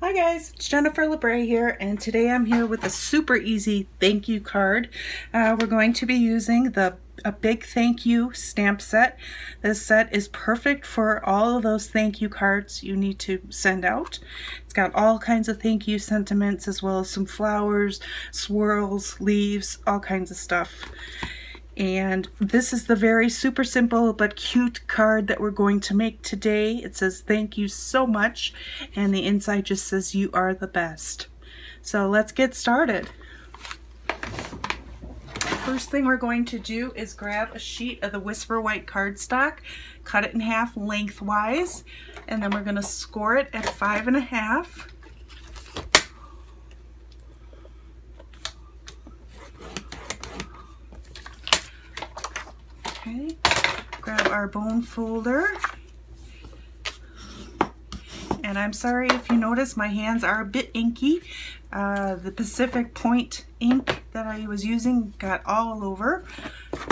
Hi guys, it's Jennifer Labre here, and today I'm here with a super easy thank you card. We're going to be using a big thank you stamp set. This set is perfect for all of those thank you cards you need to send out. It's got all kinds of thank you sentiments as well as some flowers, swirls, leaves, all kinds of stuff. And this is the very super simple but cute card that we're going to make today. It says thank you so much, and the inside just says you are the best. So let's get started. First thing we're going to do is grab a sheet of the Whisper White cardstock, cut it in half lengthwise, and then we're going to score it at 5.5. Okay, grab our bone folder, and I'm sorry if you notice my hands are a bit inky. The Pacific Point ink that I was using got all over.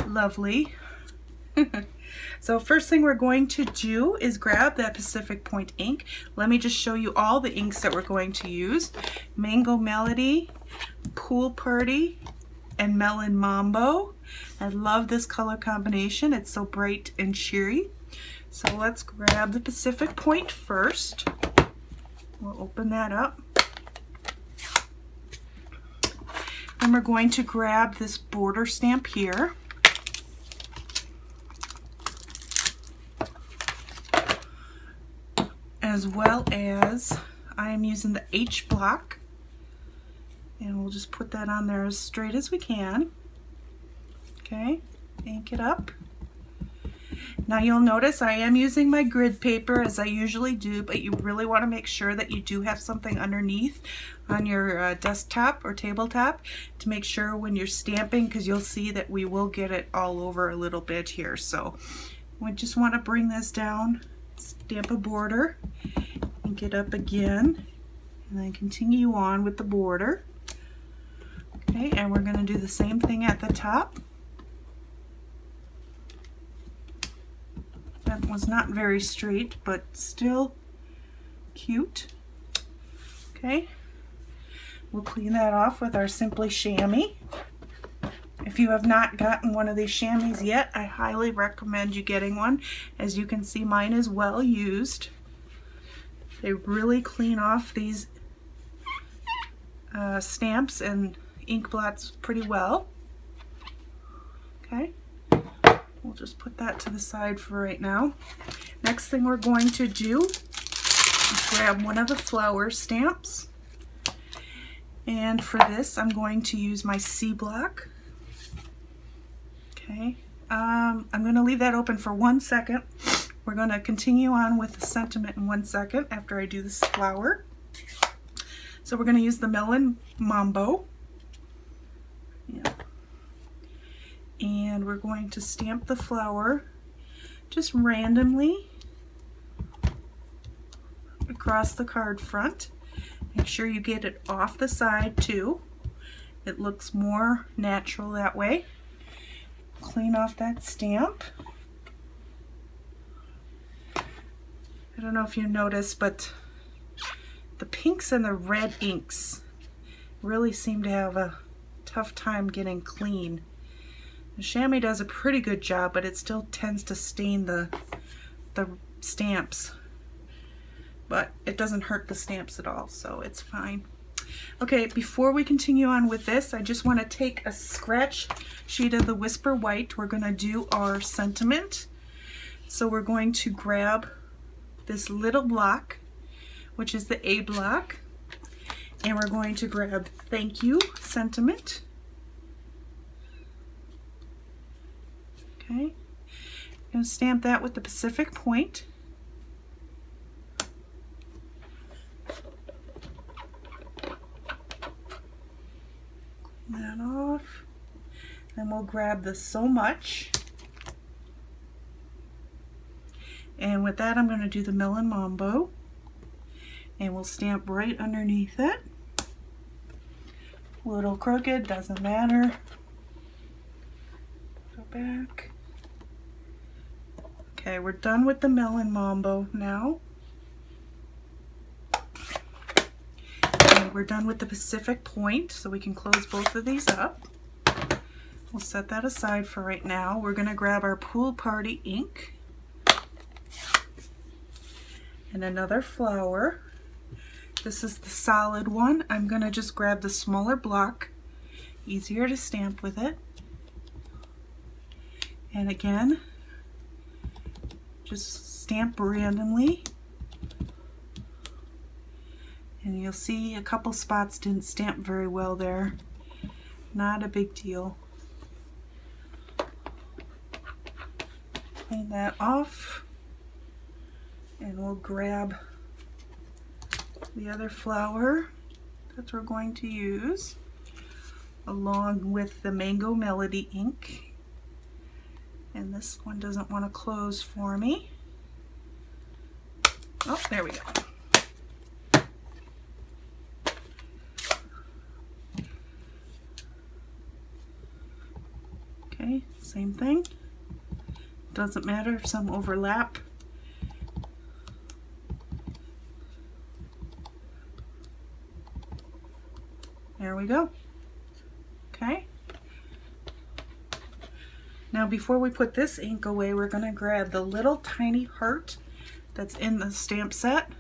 Lovely. So first thing we're going to do is grab that Pacific Point ink. Let me just show you all the inks that we're going to use. Mango Melody, Pool Party, and Melon Mambo. I love this color combination. It's so bright and cheery. So let's grab the Pacific Point first. We'll open that up. Then we're going to grab this border stamp here. As well as I'm using the H block. And we'll just put that on there as straight as we can. Okay, ink it up. Now you'll notice I am using my grid paper as I usually do, but you really want to make sure that you do have something underneath on your desktop or tabletop to make sure when you're stamping, because you'll see that we will get it all over a little bit here. So we just want to bring this down, stamp a border, ink it up again, and then continue on with the border. Okay, and we're going to do the same thing at the top. That was not very straight, but still cute. Okay, we'll clean that off with our Simply Chamois. If you have not gotten one of these chamois yet, I highly recommend you getting one. As you can see, mine is well used. They really clean off these stamps and ink blots pretty well. Okay. We'll just put that to the side for right now. Next thing we're going to do is grab one of the flower stamps. And for this, I'm going to use my C block. Okay, I'm going to leave that open for 1 second. We're going to continue on with the sentiment in 1 second after I do this flower. So we're going to use the Melon Mambo. Yeah. And we're going to stamp the flower just randomly across the card front. Make sure you get it off the side too. It looks more natural that way. Clean off that stamp. I don't know if you noticed, but the pinks and the red inks really seem to have a tough time getting clean. The chamois does a pretty good job, but it still tends to stain the stamps. But it doesn't hurt the stamps at all, so it's fine. Okay, before we continue on with this, I just want to take a scratch sheet of the Whisper White. We're going to do our sentiment. So we're going to grab this little block, which is the A block, and we're going to grab thank you sentiment. Okay, I'm going to stamp that with the Pacific Point. Clean that off. Then we'll grab the So Much. And with that, I'm going to do the Melon Mambo. And we'll stamp right underneath it. A little crooked, doesn't matter. Go back. Okay, we're done with the Melon Mambo now. we're done with the Pacific Point, so we can close both of these up. We'll set that aside for right now. We're going to grab our Pool Party ink and another flower. This is the solid one. I'm going to just grab the smaller block, easier to stamp with it. And again, just stamp randomly. And you'll see a couple spots didn't stamp very well there. Not a big deal. Clean that off, and we'll grab the other flower that we're going to use along with the Mango Melody ink. And this one doesn't want to close for me. Oh, there we go. Okay, same thing. Doesn't matter if some overlap. There we go. Okay. Now before we put this ink away, we're going to grab the little tiny heart that's in the stamp set,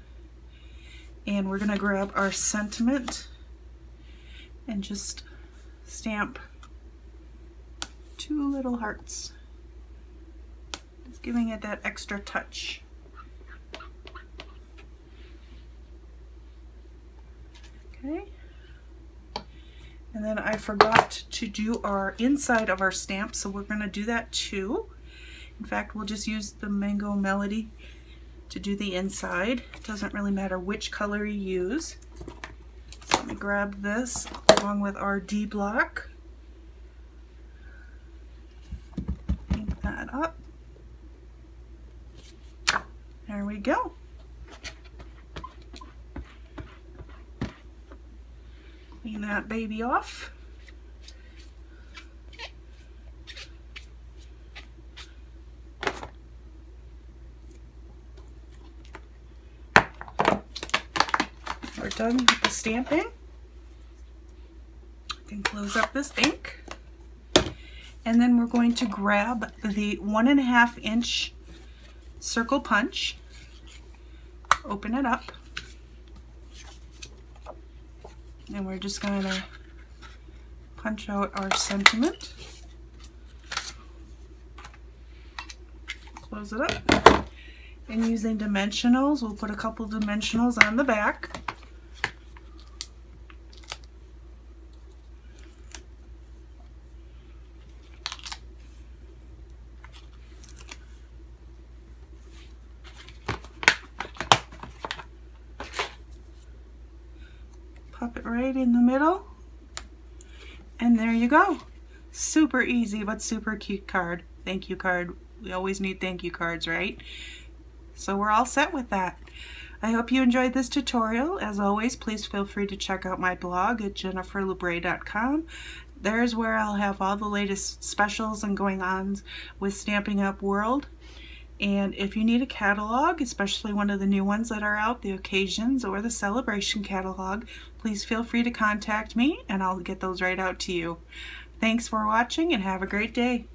and we're going to grab our sentiment and just stamp 2 little hearts. Just giving it that extra touch. Okay. And then I forgot to do our inside of our stamp, so we're going to do that too. In fact, we'll just use the Mango Melody to do the inside. It doesn't really matter which color you use. So let me grab this along with our D block. Ink that up. There we go. Clean that baby off. We're done with the stamping. I can close up this ink. And then we're going to grab the 1.5 inch circle punch, open it up, and we're just going to punch out our sentiment. Close it up. And using dimensionals, we'll put a couple dimensionals on the back. Pop it right in the middle, and there you go. Super easy but super cute card. Thank you card. We always need thank you cards, right? So we're all set with that. I hope you enjoyed this tutorial. As always, please feel free to check out my blog at jenniferlabre.com. There's where I'll have all the latest specials and going on with Stampin' Up! World. And if you need a catalog, especially one of the new ones that are out, the occasions or the celebration catalog, please feel free to contact me and I'll get those right out to you. Thanks for watching and have a great day.